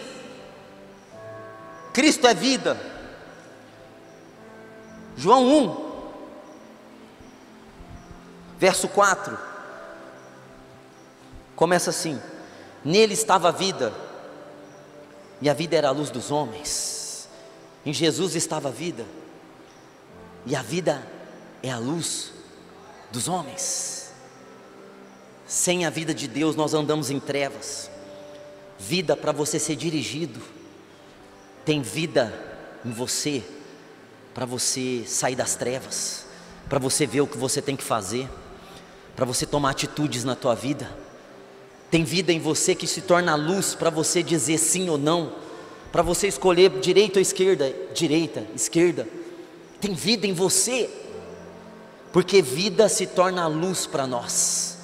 Cristo é vida. João 1, verso 4, começa assim: nele estava a vida, e a vida era a luz dos homens. Em Jesus estava a vida, e a vida é a luz dos homens. Sem a vida de Deus nós andamos em trevas. Vida para você ser dirigido, tem vida em você, para você sair das trevas, para você ver o que você tem que fazer, para você tomar atitudes na tua vida. Tem vida em você que se torna luz para você dizer sim ou não, para você escolher direita ou esquerda, direita, esquerda. Tem vida em você, porque vida se torna luz para nós.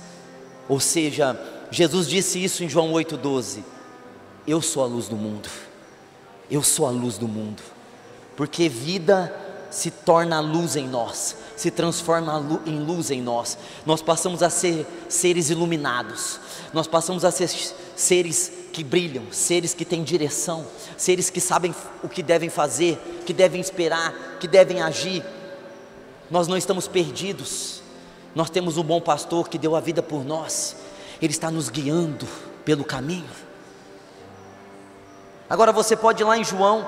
Ou seja, Jesus disse isso em João 8,12: eu sou a luz do mundo, eu sou a luz do mundo, porque vida se torna luz em nós, se transforma em luz em nós, nós passamos a ser seres iluminados, nós passamos a ser seres que brilham, seres que têm direção, seres que sabem o que devem fazer, que devem esperar, que devem agir. Nós não estamos perdidos, nós temos um bom pastor que deu a vida por nós, Ele está nos guiando pelo caminho. Agora você pode ir lá em João,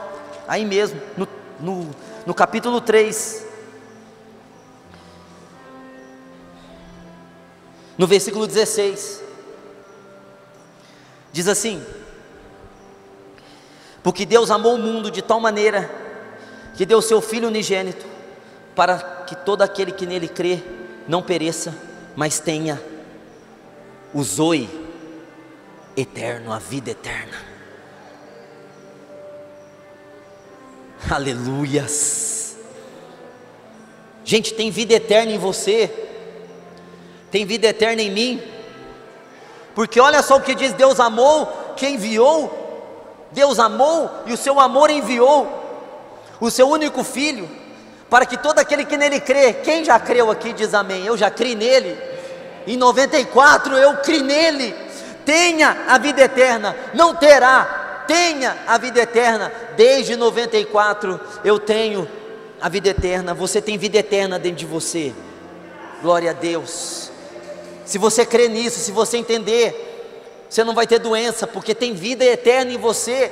aí mesmo, no capítulo 3, no versículo 16, diz assim: porque Deus amou o mundo de tal maneira, que deu seu Filho unigênito, para que todo aquele que nele crê, não pereça, mas tenha o zoe eterno, a vida eterna. Aleluias. Gente, tem vida eterna em você, tem vida eterna em mim, porque olha só o que diz: Deus amou, que enviou, Deus amou e o seu amor enviou o seu único Filho, para que todo aquele que nele crê, quem já creu aqui diz amém, eu já criei nele, em 94 eu criei nele, tenha a vida eterna, não terá, tenha a vida eterna, desde 94 eu tenho a vida eterna, você tem vida eterna dentro de você, glória a Deus. Se você crer nisso, se você entender, você não vai ter doença, porque tem vida eterna em você,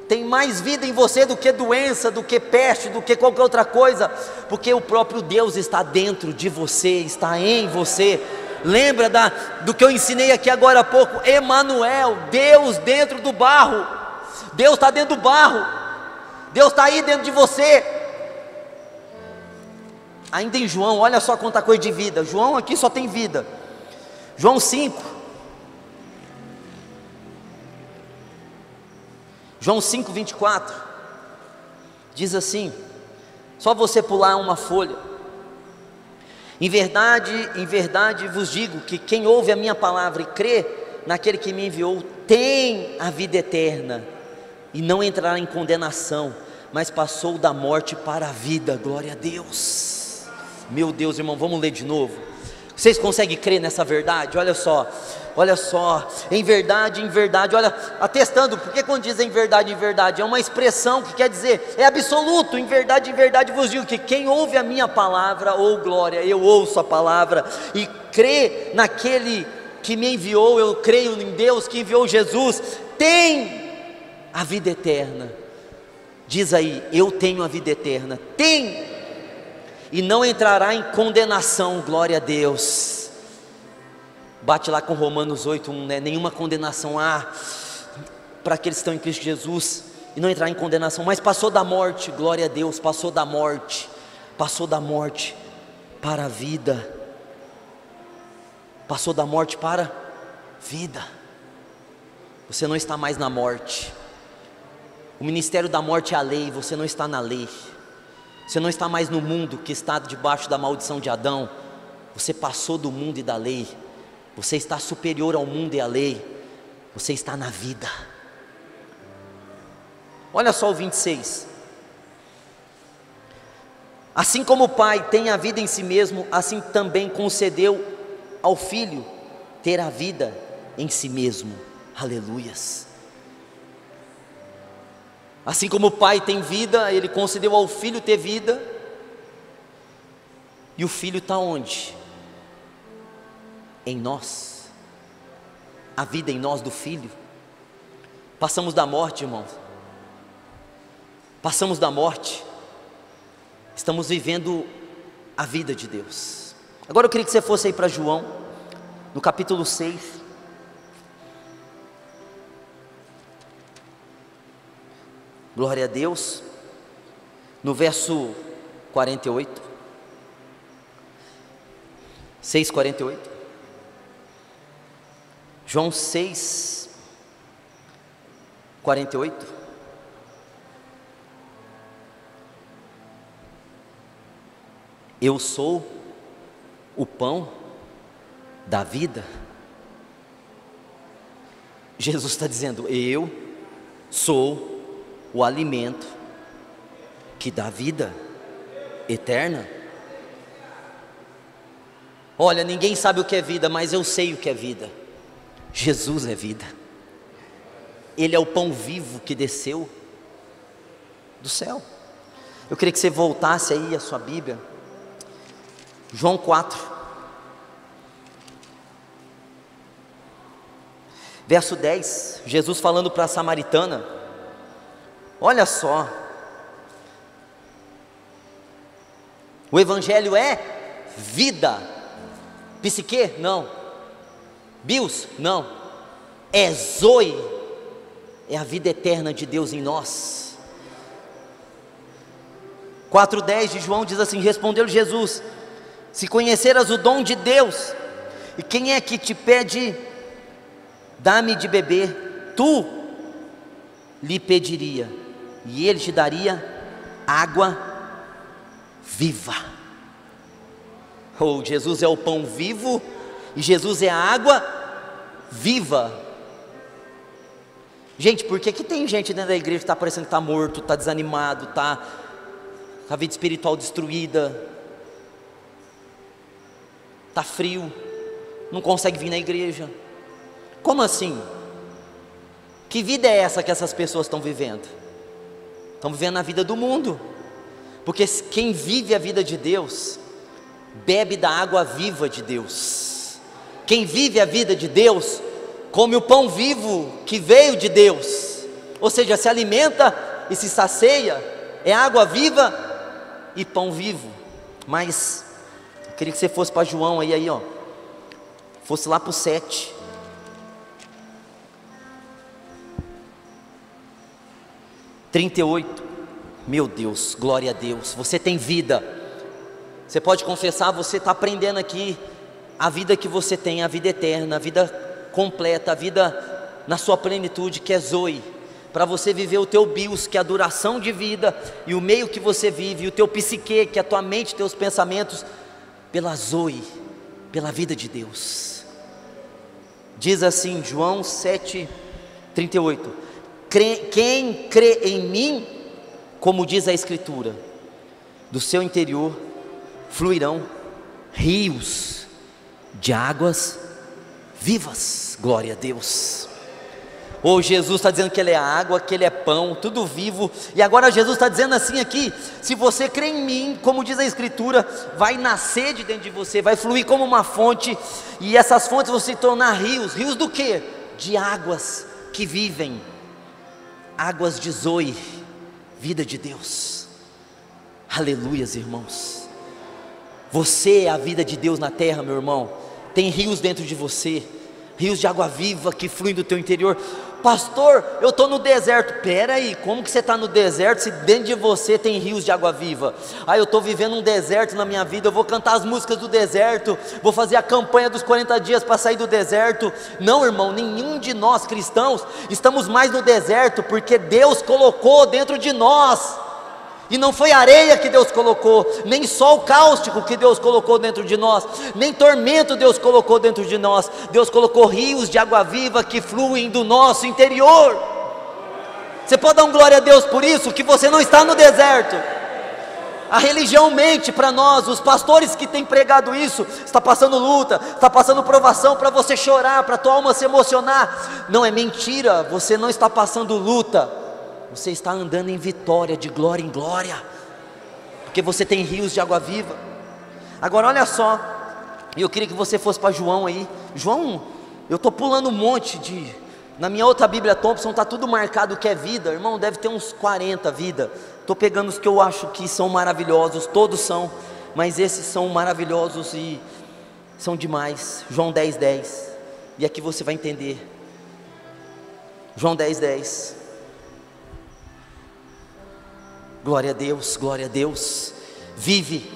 tem mais vida em você do que doença, do que peste, do que qualquer outra coisa, porque o próprio Deus está dentro de você, está em você. Lembra do que eu ensinei aqui agora há pouco, Emanuel, Deus dentro do barro, Deus está dentro do barro, Deus está aí dentro de você. Ainda em João, olha só quanta coisa de vida, João aqui só tem vida, João 5, João 5:24, diz assim, só você pular uma folha: em verdade vos digo que quem ouve a minha palavra e crê naquele que me enviou, tem a vida eterna, e não entrará em condenação, mas passou da morte para a vida. Glória a Deus. Meu Deus, irmão, vamos ler de novo. Vocês conseguem crer nessa verdade? Olha só, em verdade, olha, atestando, porque quando diz em verdade, é uma expressão que quer dizer, é absoluto, em verdade vos digo que quem ouve a minha palavra, ou glória, eu ouço a palavra, e crê naquele que me enviou, eu creio em Deus que enviou Jesus, tem a vida eterna. Diz aí, eu tenho a vida eterna, tem, e não entrará em condenação, glória a Deus. Bate lá com Romanos 8:1, né? Nenhuma condenação há para aqueles que estão em Cristo Jesus, e não entrar em condenação, mas passou da morte, glória a Deus, passou da morte para a vida, passou da morte para a vida. Você não está mais na morte. O ministério da morte é a lei, você não está na lei. Você não está mais no mundo que está debaixo da maldição de Adão. Você passou do mundo e da lei. Você está superior ao mundo e à lei. Você está na vida. Olha só o 26. Assim como o Pai tem a vida em si mesmo, assim também concedeu ao Filho ter a vida em si mesmo. Aleluias. Assim como o Pai tem vida, Ele concedeu ao Filho ter vida. E o Filho está onde? Em nós. A vida em nós do Filho. Passamos da morte, irmãos. Passamos da morte. Estamos vivendo a vida de Deus. Agora eu queria que você fosse aí para João, no capítulo 6. Glória a Deus, no verso 48, 6:48, João 6:48. Eu sou o pão da vida. Jesus está dizendo, eu sou o alimento que dá vida eterna. Olha, ninguém sabe o que é vida, mas eu sei o que é vida. Jesus é vida. Ele é o pão vivo que desceu do céu. Eu queria que você voltasse aí a sua Bíblia, João 4, verso 10, Jesus falando para a samaritana. Olha só, o Evangelho é vida, psique? Não, bios? Não, é zoe, é a vida eterna de Deus em nós. 4:10 de João diz assim: respondeu Jesus: se conheceras o dom de Deus, e quem é que te pede, dá-me de beber, tu lhe pediria, e ele te daria água viva. Jesus é o pão vivo e Jesus é a água viva. Gente, por que tem gente dentro da igreja que está parecendo que está morto, está desanimado, está com a vida espiritual destruída, está frio, não consegue vir na igreja? Como assim? Que vida é essa que essas pessoas estão vivendo? Estão vivendo a vida do mundo, porque quem vive a vida de Deus, bebe da água viva de Deus. Quem vive a vida de Deus, come o pão vivo que veio de Deus, ou seja, se alimenta e se sacia, é água viva e pão vivo. Mas eu queria que você fosse para João aí, ó, fosse lá para o 7. Meu Deus, glória a Deus, você tem vida. Você pode confessar, você está aprendendo aqui a vida que você tem, a vida eterna, a vida completa, a vida na sua plenitude, que é Zoe, para você viver o teu bios, que é a duração de vida, e o meio que você vive, e o teu psique, que é a tua mente, teus pensamentos, pela Zoe, pela vida de Deus. Diz assim, João 7,38, quem crê em mim, como diz a Escritura, do seu interior fluirão rios de águas vivas. Glória a Deus. Jesus está dizendo que Ele é água, que Ele é pão, tudo vivo. E agora Jesus está dizendo assim aqui: se você crê em mim, como diz a Escritura, vai nascer de dentro de você, vai fluir como uma fonte, e essas fontes vão se tornar rios. Rios do quê? De águas que vivem, águas de Zoe, vida de Deus. Aleluias, irmãos. Você é a vida de Deus na terra, meu irmão. Tem rios dentro de você, rios de água viva que fluem do teu interior. Pastor, eu estou no deserto. Pera aí, como que você está no deserto se dentro de você tem rios de água viva? Eu estou vivendo um deserto na minha vida, eu vou cantar as músicas do deserto, vou fazer a campanha dos 40 dias para sair do deserto. Não, irmão, nenhum de nós cristãos estamos mais no deserto, porque Deus colocou dentro de nós. E não foi areia que Deus colocou, nem sol cáustico que Deus colocou dentro de nós, nem tormento Deus colocou dentro de nós. Deus colocou rios de água viva que fluem do nosso interior. Você pode dar um glória a Deus por isso, que você não está no deserto. A religião mente para nós, os pastores que têm pregado isso, está passando luta, está passando provação para você chorar, para a tua alma se emocionar. Não, é mentira, você não está passando luta. Você está andando em vitória, de glória em glória, porque você tem rios de água viva. Agora olha só, eu queria que você fosse para João aí. João, eu estou pulando um monte na minha outra Bíblia Thompson está tudo marcado que é vida. Irmão, deve ter uns 40 vida. Estou pegando os que eu acho que são maravilhosos, todos são, mas esses são maravilhosos e são demais. João 10:10, e aqui você vai entender. João 10:10. Glória a Deus, glória a Deus. Vive,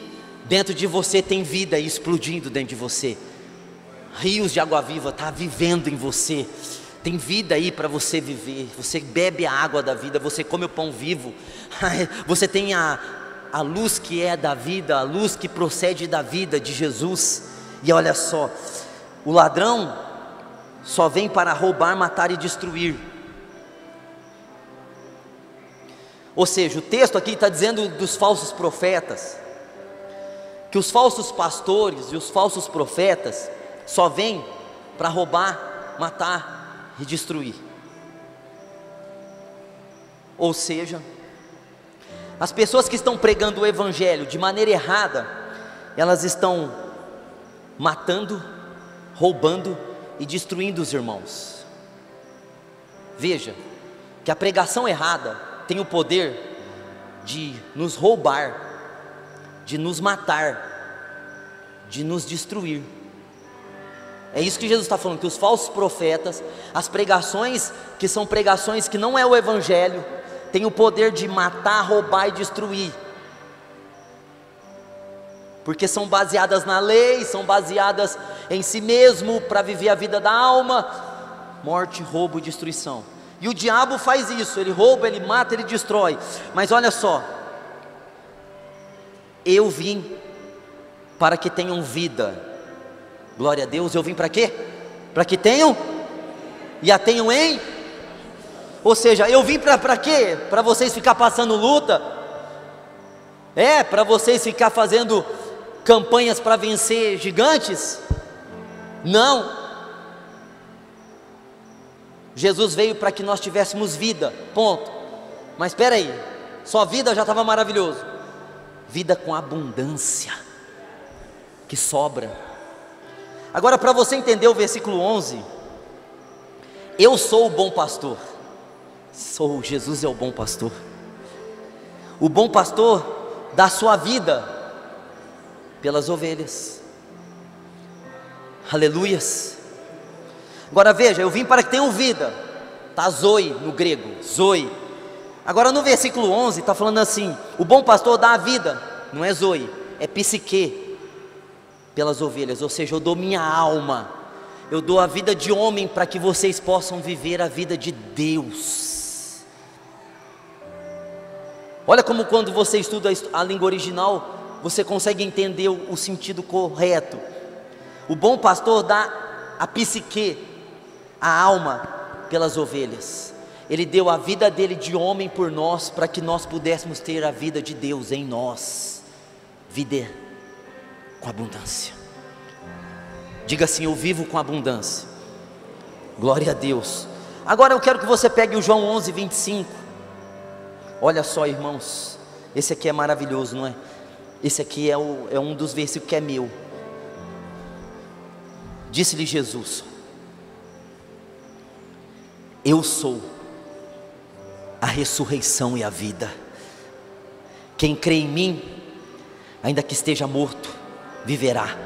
dentro de você tem vida explodindo dentro de você. Rios de água viva está vivendo em você. Tem vida aí para você viver. Você bebe a água da vida, você come o pão vivo. Você tem a luz que é da vida, a luz que procede da vida de Jesus. E olha só, o ladrão só vem para roubar, matar e destruir. Ou seja, o texto aqui está dizendo dos falsos profetas, que os falsos pastores e os falsos profetas só vêm para roubar, matar e destruir. Ou seja, as pessoas que estão pregando o evangelho de maneira errada, elas estão matando, roubando e destruindo os irmãos. Veja, que a pregação errada tem o poder de nos roubar, de nos matar, de nos destruir. É isso que Jesus está falando, que os falsos profetas, as pregações que são pregações que não é o evangelho, tem o poder de matar, roubar e destruir, porque são baseadas na lei, são baseadas em si mesmo, para viver a vida da alma, morte, roubo e destruição. E o diabo faz isso, ele rouba, ele mata, ele destrói. Mas olha só, Eu vim para que tenham vida. Glória a Deus. Eu vim para quê? Para que tenham e a tenham em. Ou seja, eu vim para quê? Para vocês ficar passando luta? Para vocês ficar fazendo campanhas para vencer gigantes? Não. Jesus veio para que nós tivéssemos vida, ponto. Mas espera aí, só vida já estava maravilhoso. Vida com abundância, que sobra. Agora, para você entender o versículo 11, eu sou o bom pastor. Jesus é o bom pastor. O bom pastor dá sua vida pelas ovelhas. Aleluias. Agora veja, eu vim para que tenham vida. Está zoe no grego, zoe. Agora no versículo 11 está falando assim: o bom pastor dá a vida, não é zoe, é psique, pelas ovelhas. Ou seja, eu dou minha alma, eu dou a vida de homem para que vocês possam viver a vida de Deus. Olha como quando você estuda a língua original, você consegue entender o sentido correto. O bom pastor dá a psique, a alma, pelas ovelhas. Ele deu a vida dele de homem por nós, para que nós pudéssemos ter a vida de Deus em nós. Vida com abundância. Diga assim: eu vivo com abundância. Glória a Deus. Agora eu quero que você pegue o João 11, 25. Olha só, irmãos, esse aqui é maravilhoso, não é? Esse aqui é um dos versículos que é meu. Disse-lhe Jesus: eu sou a ressurreição e a vida. Quem crê em mim, ainda que esteja morto, viverá.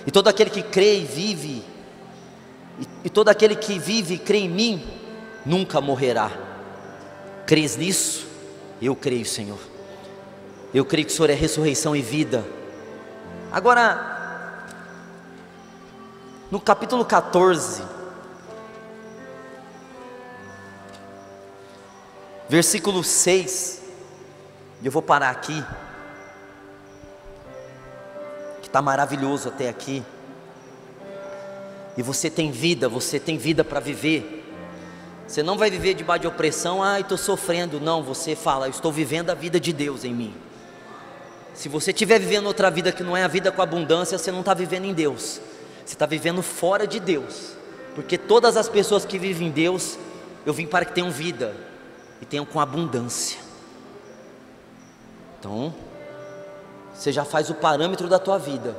E todo aquele que crê e vive, e todo aquele que vive e crê em mim, nunca morrerá. Crês nisso? Eu creio, Senhor. Eu creio que o Senhor é ressurreição e vida. Agora, no capítulo 14, versículo 6, eu vou parar aqui, que está maravilhoso até aqui. E você tem vida para viver. Você não vai viver debaixo de opressão, estou sofrendo. Não, você fala: eu estou vivendo a vida de Deus em mim. Se você estiver vivendo outra vida que não é a vida com abundância, você não está vivendo em Deus, você está vivendo fora de Deus. Porque todas as pessoas que vivem em Deus, eu vim para que tenham vida, e tenham com abundância. Então, você já faz o parâmetro da tua vida.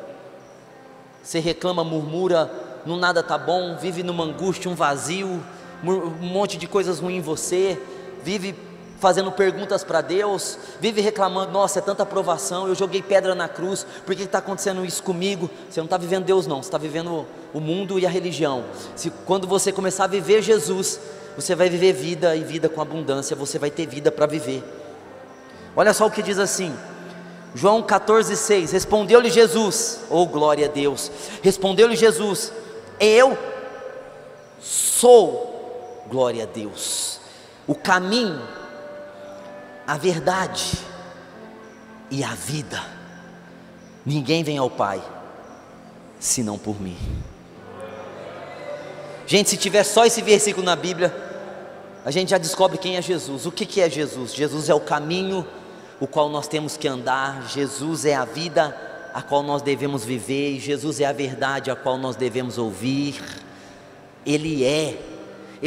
Você reclama, murmura, no nada está bom, vive numa angústia, um vazio, um monte de coisas ruins em você, vive fazendo perguntas para Deus, vive reclamando: nossa, é tanta aprovação, eu joguei pedra na cruz, por que está acontecendo isso comigo? Você não está vivendo Deus não, você está vivendo o mundo e a religião. Quando você começar a viver Jesus, você vai viver vida, e vida com abundância, você vai ter vida para viver. Olha só o que diz assim, João 14, 6, respondeu-lhe Jesus, glória a Deus, respondeu-lhe Jesus: eu sou, glória a Deus, o caminho, a verdade e a vida. Ninguém vem ao Pai senão por mim. Gente, se tiver só esse versículo na Bíblia, a gente já descobre quem é Jesus. O que é Jesus? Jesus é o caminho o qual nós temos que andar. Jesus é a vida a qual nós devemos viver, e Jesus é a verdade a qual nós devemos ouvir. Ele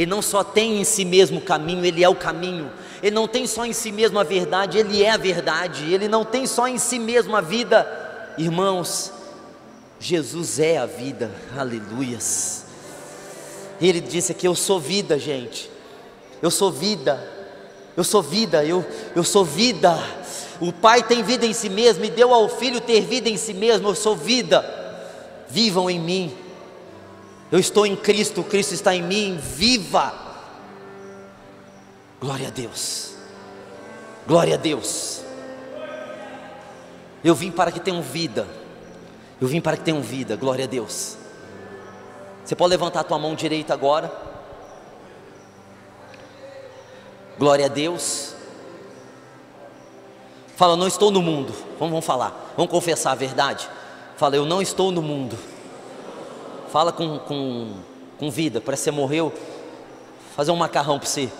não só tem em si mesmo o caminho, Ele é o caminho. Ele não tem só em si mesmo a verdade, Ele é a verdade. Ele não tem só em si mesmo a vida. Irmãos, Jesus é a vida, aleluias. Ele disse aqui: eu sou vida, gente. Eu sou vida, eu sou vida, eu sou vida. O Pai tem vida em si mesmo e deu ao Filho ter vida em si mesmo. Eu sou vida. Vivam em mim. Eu estou em Cristo, Cristo está em mim. Viva! Glória a Deus. Glória a Deus. Eu vim para que tenham vida. Eu vim para que tenham vida. Glória a Deus. Você pode levantar a tua mão direita agora. Glória a Deus. Fala, eu não estou no mundo. Vamos falar, vamos confessar a verdade. Fala, eu não estou no mundo. Fala com vida, parece que você morreu. Fazer um macarrão para você.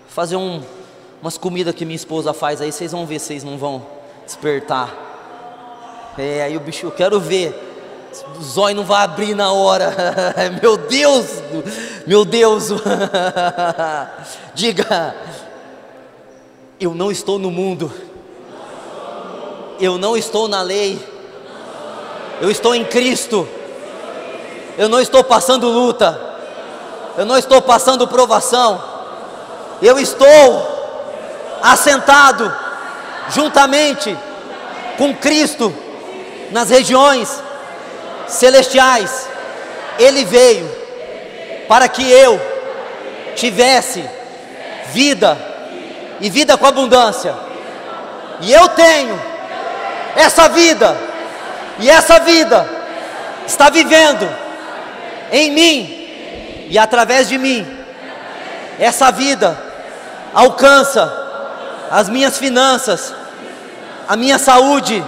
Fazer umas comidas que minha esposa faz aí, vocês vão ver se vocês não vão despertar. Aí o bicho, eu quero ver. O zóio não vai abrir na hora. Meu Deus, meu Deus. Diga, eu não estou no mundo. Eu não estou na lei. Eu estou em Cristo. Eu não estou passando luta. Eu não estou passando provação. Eu estou assentado juntamente com Cristo nas regiões celestiais. Ele veio para que eu tivesse vida e vida com abundância. E eu tenho essa vida, e essa vida está vivendo em mim e através de mim. Essa vida alcança as minhas finanças, a minha saúde,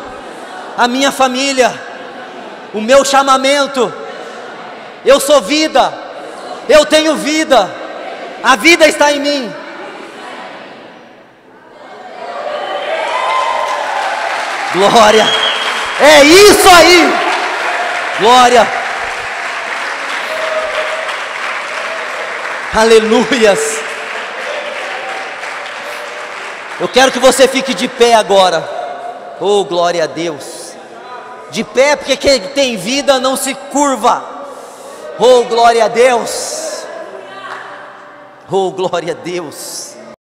a minha família, o meu chamamento. Eu sou vida, eu tenho vida, a vida está em mim. Glória, é isso aí, glória, aleluias. Eu quero que você fique de pé agora. Oh, glória a Deus. De pé, porque quem tem vida não se curva. Oh, glória a Deus. Oh, glória a Deus.